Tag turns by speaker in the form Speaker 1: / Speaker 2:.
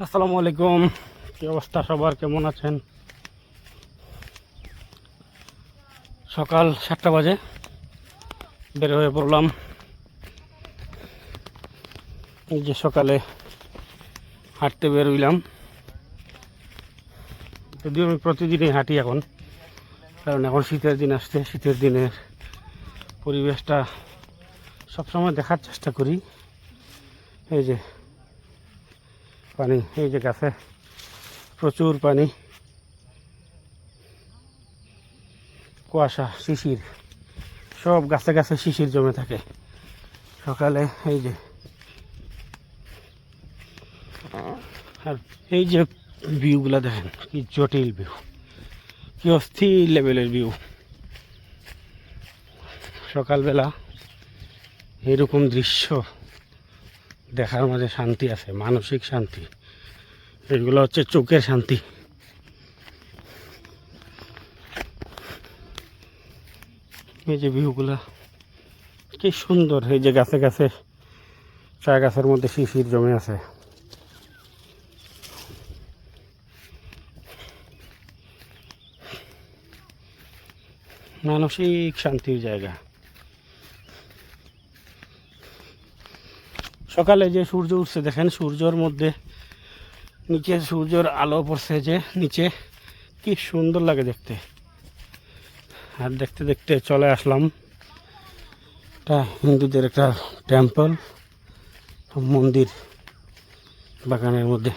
Speaker 1: আসসালামু আলাইকুম। কি অবস্থা সবার, কেমন আছেন? সকাল 7টা বাজে বের হয়ে পড়লাম। এই যে সকালে হাঁটতে বের হইলাম। যদিও আমি প্রতিদিনই হাঁটি এখন, কারণ এখন শীতের দিন আসছে। শীতের দিনের পরিবেশটা সবসময় দেখার চেষ্টা করি। এই যে পানি, এই যে গাছে প্রচুর পানি, কুয়াশা, শিশির, সব গাছে গাছে শিশির জমে থাকে সকালে। এই যে আর এই যে ভিউগুলো দেখেন, কি জটিল ভিউ, কি অস্থির লেভেলের ভিউ। সকালবেলা এরকম দৃশ্য দেখার মাঝে শান্তি আছে, মানসিক শান্তি। এগুলো হচ্ছে চোখের শান্তি। এই যে ভিউগুলা কি সুন্দর। এই যে গাছে গাছে, চা গাছের মধ্যে শিশির জমে আছে। মানসিক শান্তির জায়গা। সকালে যে সূর্য উঠছে দেখেন, সূর্যর মধ্যে নিচে সূর্যের আলো পড়ছে যে নিচে, কি সুন্দর লাগে দেখতে। আর দেখতে দেখতে চলে আসলাম এটা হিন্দুদের একটা টেম্পল, মন্দির বাগানের মধ্যে।